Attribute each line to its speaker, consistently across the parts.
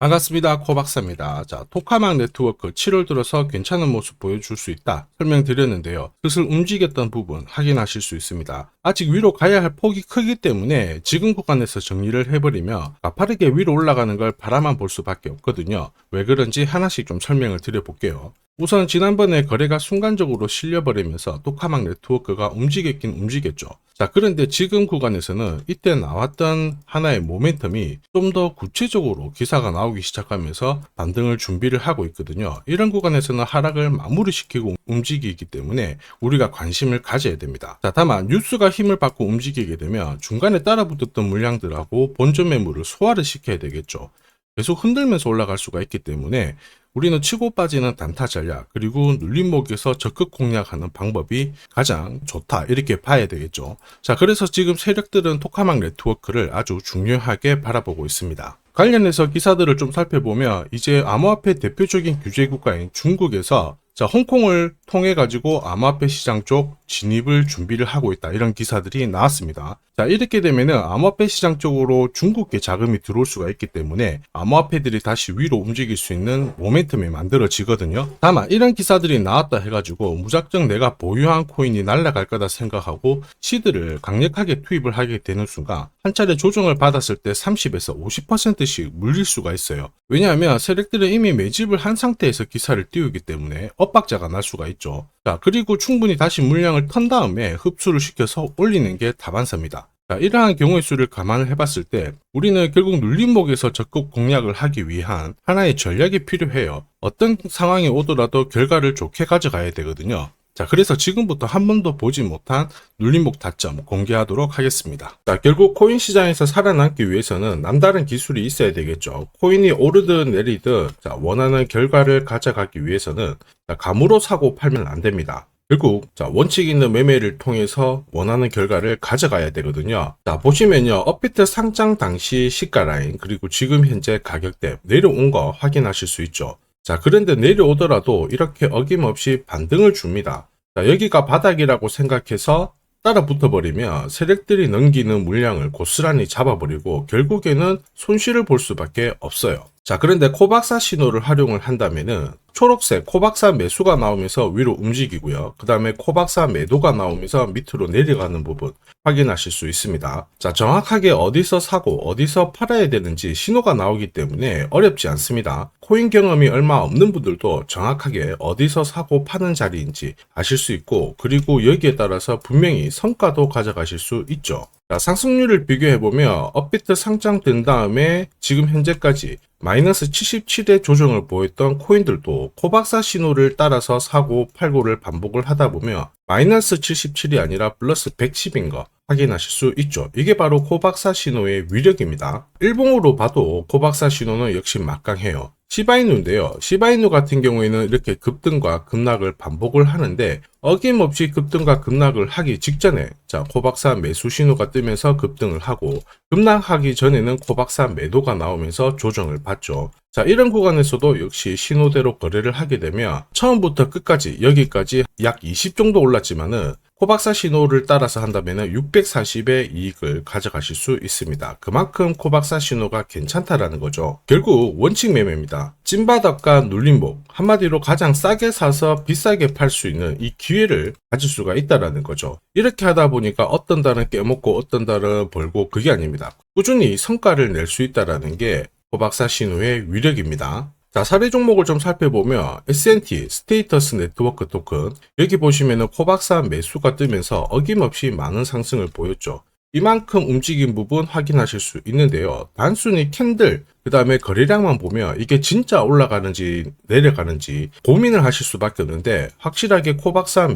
Speaker 1: 반갑습니다. 코박사입니다. 자, 토카막 네트워크 7월 들어서 괜찮은 모습 보여줄 수 있다 설명드렸는데요. 슬슬 움직였던 부분 확인하실 수 있습니다. 아직 위로 가야 할 폭이 크기 때문에 지금 구간에서 정리를 해버리며 가파르게 위로 올라가는 걸 바라만 볼 수밖에 없거든요. 왜 그런지 하나씩 좀 설명을 드려볼게요. 우선 지난번에 거래가 순간적으로 실려버리면서 토카막 네트워크가 움직였긴 움직였죠. 자, 그런데 지금 구간에서는 이때 나왔던 하나의 모멘텀이 좀 더 구체적으로 기사가 나오기 시작하면서 반등을 준비를 하고 있거든요. 이런 구간에서는 하락을 마무리시키고 움직이기 때문에 우리가 관심을 가져야 됩니다. 자, 다만 뉴스가 힘을 받고 움직이게 되면 중간에 따라붙었던 물량들하고 본전 매물을 소화를 시켜야 되겠죠. 계속 흔들면서 올라갈 수가 있기 때문에 우리는 치고 빠지는 단타 전략 그리고 눌림목에서 적극 공략하는 방법이 가장 좋다 이렇게 봐야 되겠죠. 자, 그래서 지금 세력들은 토카막 네트워크를 아주 중요하게 바라보고 있습니다. 관련해서 기사들을 좀 살펴보면 이제 암호화폐 대표적인 규제 국가인 중국에서 홍콩을 통해 가지고 암호화폐 시장 쪽 진입을 준비를 하고 있다 이런 기사들이 나왔습니다. 자, 이렇게 되면은 암호화폐 시장 쪽으로 중국계 자금이 들어올 수가 있기 때문에 암호화폐들이 다시 위로 움직일 수 있는 모멘텀이 만들어지거든요. 다만 이런 기사들이 나왔다 해가지고 무작정 내가 보유한 코인이 날아갈 거다 생각하고 시드를 강력하게 투입을 하게 되는 순간 한 차례 조정을 받았을 때 30에서 50%씩 물릴 수가 있어요. 왜냐하면 세력들은 이미 매집을 한 상태에서 기사를 띄우기 때문에 엇박자가 날 수가 있죠. 자, 그리고 충분히 다시 물량을 턴 다음에 흡수를 시켜서 올리는 게 다반사입니다. 자, 이러한 경우의 수를 감안을 해봤을 때 우리는 결국 눌림목에서 적극 공략을 하기 위한 하나의 전략이 필요해요. 어떤 상황이 오더라도 결과를 좋게 가져가야 되거든요. 자, 그래서 지금부터 한 번도 보지 못한 눌림목 타점 공개하도록 하겠습니다. 자, 결국 코인 시장에서 살아남기 위해서는 남다른 기술이 있어야 되겠죠. 코인이 오르든 내리든 원하는 결과를 가져가기 위해서는 감으로 사고 팔면 안 됩니다. 결국 원칙 있는 매매를 통해서 원하는 결과를 가져가야 되거든요. 자, 보시면요, 업비트 상장 당시 시가 라인 그리고 지금 현재 가격대 내려온 거 확인하실 수 있죠. 자, 그런데 내려오더라도 이렇게 어김없이 반등을 줍니다. 자, 여기가 바닥이라고 생각해서 따라 붙어버리면 세력들이 넘기는 물량을 고스란히 잡아버리고 결국에는 손실을 볼 수밖에 없어요. 자, 그런데 코박사 신호를 활용을 한다면은 초록색 코박사 매수가 나오면서 위로 움직이고요. 그 다음에 코박사 매도가 나오면서 밑으로 내려가는 부분 확인하실 수 있습니다. 자, 정확하게 어디서 사고 어디서 팔아야 되는지 신호가 나오기 때문에 어렵지 않습니다. 코인 경험이 얼마 없는 분들도 정확하게 어디서 사고 파는 자리인지 아실 수 있고, 그리고 여기에 따라서 분명히 성과도 가져가실 수 있죠. 자, 상승률을 비교해보면 업비트 상장된 다음에 지금 현재까지 마이너스 77의 조정을 보였던 코인들도 코박사 신호를 따라서 사고 팔고를 반복을 하다 보면 마이너스 77이 아니라 플러스 110인 거 확인하실 수 있죠. 이게 바로 코박사 신호의 위력입니다. 일봉으로 봐도 코박사 신호는 역시 막강해요. 시바이누인데요. 시바이누 같은 경우에는 이렇게 급등과 급락을 반복을 하는데 어김없이 급등과 급락을 하기 직전에 코박사 매수 신호가 뜨면서 급등을 하고 급락하기 전에는 코박사 매도가 나오면서 조정을 받죠. 자, 이런 구간에서도 역시 신호대로 거래를 하게 되면 처음부터 끝까지 여기까지 약 20 정도 올랐지만은 코박사 신호를 따라서 한다면 640의 이익을 가져가실 수 있습니다. 그만큼 코박사 신호가 괜찮다라는 거죠. 결국 원칙 매매입니다. 찐바닥과 눌림목, 한마디로 가장 싸게 사서 비싸게 팔 수 있는 이 기회를 가질 수가 있다라는 거죠. 이렇게 하다 보니까 어떤 달은 깨먹고 어떤 달은 벌고 그게 아닙니다. 꾸준히 성과를 낼 수 있다라는 게 코박사 신호의 위력입니다. 자, 사례 종목을 좀 살펴보면 S&T 스테이터스 네트워크 토큰, 여기 보시면은 코박사 매수가 뜨면서 어김없이 많은 상승을 보였죠. 이만큼 움직인 부분 확인하실 수 있는데요. 단순히 캔들 그 다음에 거래량만 보면 이게 진짜 올라가는지 내려가는지 고민을 하실 수밖에 없는데, 확실하게 코박사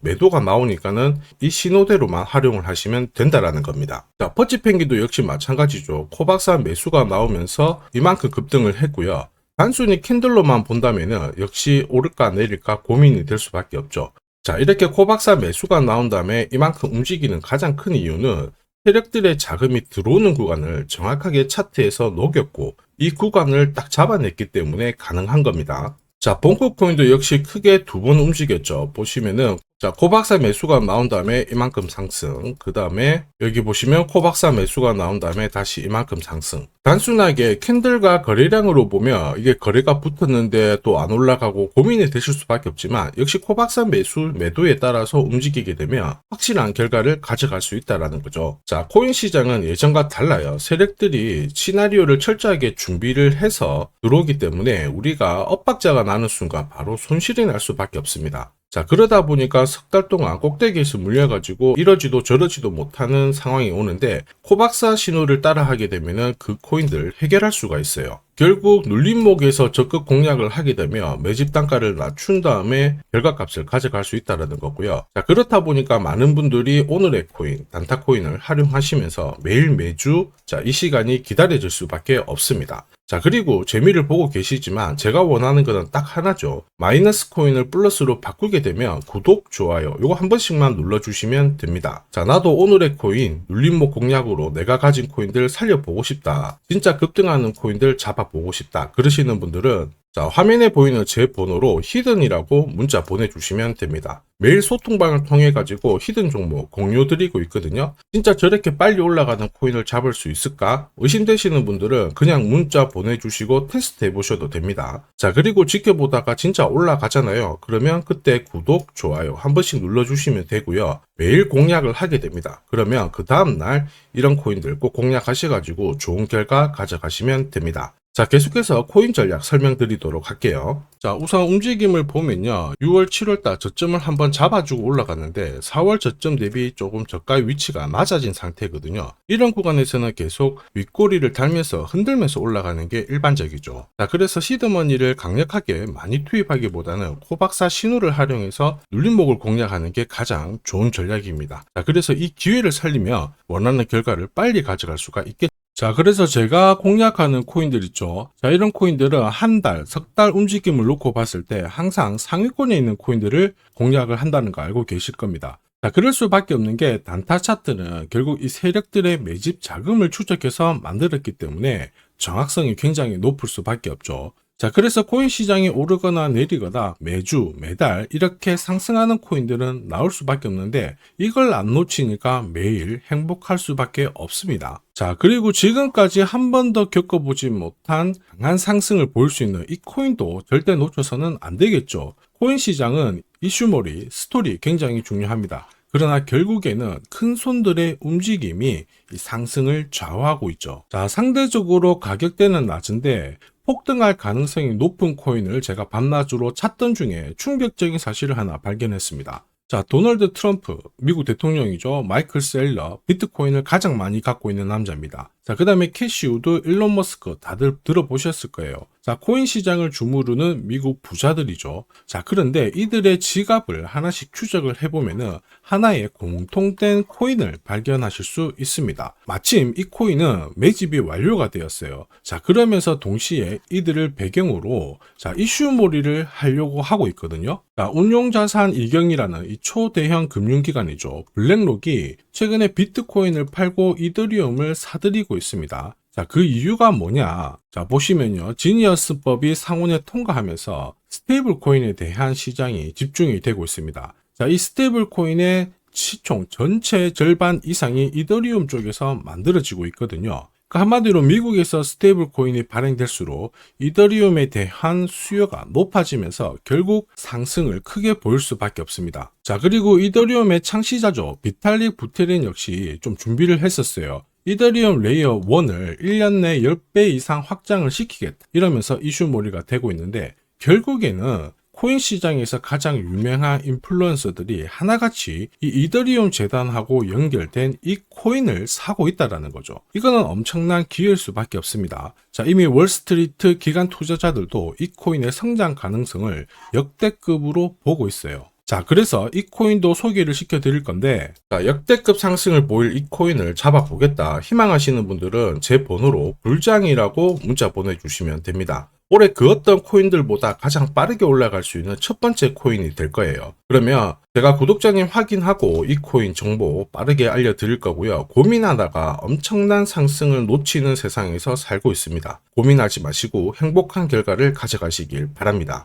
Speaker 1: 매도가 나오니까는 이 신호대로만 활용을 하시면 된다라는 겁니다. 자, 퍼치펭귄도 역시 마찬가지죠. 코박사 매수가 나오면서 이만큼 급등을 했고요. 단순히 캔들로만 본다면은 역시 오를까 내릴까 고민이 될 수밖에 없죠. 자, 이렇게 코박사 매수가 나온 다음에 이만큼 움직이는 가장 큰 이유는 세력들의 자금이 들어오는 구간을 정확하게 차트에서 녹였고 이 구간을 딱 잡아냈기 때문에 가능한 겁니다. 자, 본코코인도 역시 크게 두 번 움직였죠. 보시면은 자, 코박사 매수가 나온 다음에 이만큼 상승. 그 다음에 여기 보시면 코박사 매수가 나온 다음에 다시 이만큼 상승. 단순하게 캔들과 거래량으로 보면 이게 거래가 붙었는데 또 안 올라가고 고민이 되실 수밖에 없지만 역시 코박사 매도에 따라서 움직이게 되면 확실한 결과를 가져갈 수 있다는 거죠. 자, 코인 시장은 예전과 달라요. 세력들이 시나리오를 철저하게 준비를 해서 들어오기 때문에 우리가 엇박자가 나는 순간 바로 손실이 날 수밖에 없습니다. 자, 그러다 보니까 석 달 동안 꼭대기에서 물려가지고 이러지도 저러지도 못하는 상황이 오는데 코박사 신호를 따라하게 되면은 그 코인들 해결할 수가 있어요. 결국 눌림목에서 적극 공략을 하게 되면 매집 단가를 낮춘 다음에 결과값을 가져갈 수 있다는 거고요. 자, 그렇다 보니까 많은 분들이 오늘의 코인, 단타 코인을 활용하시면서 매일 매주 이 시간이 기다려질 수밖에 없습니다. 자, 그리고 재미를 보고 계시지만 제가 원하는 것은 딱 하나죠. 마이너스 코인을 플러스로 바꾸게 되면 구독, 좋아요 요거 한 번씩만 눌러주시면 됩니다. 자, 나도 오늘의 코인 눌림목 공략으로 내가 가진 코인들 살려보고 싶다. 진짜 급등하는 코인들 잡아보고 싶다. 그러시는 분들은 자, 화면에 보이는 제 번호로 히든이라고 문자 보내주시면 됩니다. 매일 소통방을 통해 가지고 히든 종목 공유 드리고 있거든요. 진짜 저렇게 빨리 올라가는 코인을 잡을 수 있을까? 의심되시는 분들은 그냥 문자 보내주시고 테스트 해보셔도 됩니다. 자, 그리고 지켜보다가 진짜 올라가잖아요. 그러면 그때 구독, 좋아요 한 번씩 눌러주시면 되고요. 매일 공략을 하게 됩니다. 그러면 그 다음날 이런 코인들 꼭 공략하셔가지고 좋은 결과 가져가시면 됩니다. 자, 계속해서 코인 전략 설명드리도록 할게요. 자, 우선 움직임을 보면요. 6월, 7월달 저점을 한번 잡아주고 올라갔는데 4월 저점 대비 조금 저가 위치가 낮아진 상태거든요. 이런 구간에서는 계속 윗꼬리를 달면서 흔들면서 올라가는 게 일반적이죠. 자, 그래서 시드머니를 강력하게 많이 투입하기보다는 코박사 신호를 활용해서 눌림목을 공략하는 게 가장 좋은 전략입니다. 자, 그래서 이 기회를 살리며 원하는 결과를 빨리 가져갈 수가 있겠죠. 자, 그래서 제가 공략하는 코인들 있죠. 자, 이런 코인들은 한 달, 석 달 움직임을 놓고 봤을 때 항상 상위권에 있는 코인들을 공략을 한다는 거 알고 계실 겁니다. 자, 그럴 수밖에 없는 게 단타 차트는 결국 이 세력들의 매집 자금을 추적해서 만들었기 때문에 정확성이 굉장히 높을 수밖에 없죠. 자, 그래서 코인 시장이 오르거나 내리거나 매주, 매달 이렇게 상승하는 코인들은 나올 수밖에 없는데 이걸 안 놓치니까 매일 행복할 수밖에 없습니다. 자, 그리고 지금까지 한 번도 겪어보지 못한 강한 상승을 보일 수 있는 이 코인도 절대 놓쳐서는 안 되겠죠. 코인 시장은 이슈몰이, 스토리 굉장히 중요합니다. 그러나 결국에는 큰 손들의 움직임이 이 상승을 좌우하고 있죠. 자, 상대적으로 가격대는 낮은데 폭등할 가능성이 높은 코인을 제가 밤낮으로 찾던 중에 충격적인 사실을 하나 발견했습니다. 자, 도널드 트럼프, 미국 대통령이죠. 마이클 셀러, 비트코인을 가장 많이 갖고 있는 남자입니다. 자, 그 다음에 캐시 우드, 일론 머스크 다들 들어보셨을 거예요. 자, 코인 시장을 주무르는 미국 부자들이죠. 자, 그런데 이들의 지갑을 하나씩 추적을 해보면은 하나의 공통된 코인을 발견하실 수 있습니다. 마침 이 코인은 매집이 완료가 되었어요. 자, 그러면서 동시에 이들을 배경으로 자, 이슈몰이를 하려고 하고 있거든요. 자, 운용자산 이경이라는 이 초대형 금융기관이죠. 블랙록이 최근에 비트코인을 팔고 이더리움을 사들이고 있습니다. 자, 그 이유가 뭐냐? 자, 보시면요. 지니어스법이 상원에 통과하면서 스테이블 코인에 대한 시장이 집중이 되고 있습니다. 자, 이 스테이블 코인의 시총 전체 절반 이상이 이더리움 쪽에서 만들어지고 있거든요. 그 한마디로 미국에서 스테이블 코인이 발행될수록 이더리움에 대한 수요가 높아지면서 결국 상승을 크게 보일 수밖에 없습니다. 자, 그리고 이더리움의 창시자죠. 비탈릭 부테린 역시 좀 준비를 했었어요. 이더리움 레이어 1을 1년 내 10배 이상 확장을 시키겠다. 이러면서 이슈몰이가 되고 있는데 결국에는 코인 시장에서 가장 유명한 인플루언서들이 하나같이 이 이더리움 재단하고 연결된 이 코인을 사고 있다는 거죠. 이거는 엄청난 기회일 수밖에 없습니다. 자, 이미 월스트리트 기관 투자자들도 이 코인의 성장 가능성을 역대급으로 보고 있어요. 자, 그래서 이 코인도 소개를 시켜드릴 건데, 자, 역대급 상승을 보일 이 코인을 잡아보겠다 희망하시는 분들은 제 번호로 불장이라고 문자 보내주시면 됩니다. 올해 그 어떤 코인들보다 가장 빠르게 올라갈 수 있는 첫 번째 코인이 될 거예요. 그러면 제가 구독자님 확인하고 이 코인 정보 빠르게 알려드릴 거고요. 고민하다가 엄청난 상승을 놓치는 세상에서 살고 있습니다. 고민하지 마시고 행복한 결과를 가져가시길 바랍니다.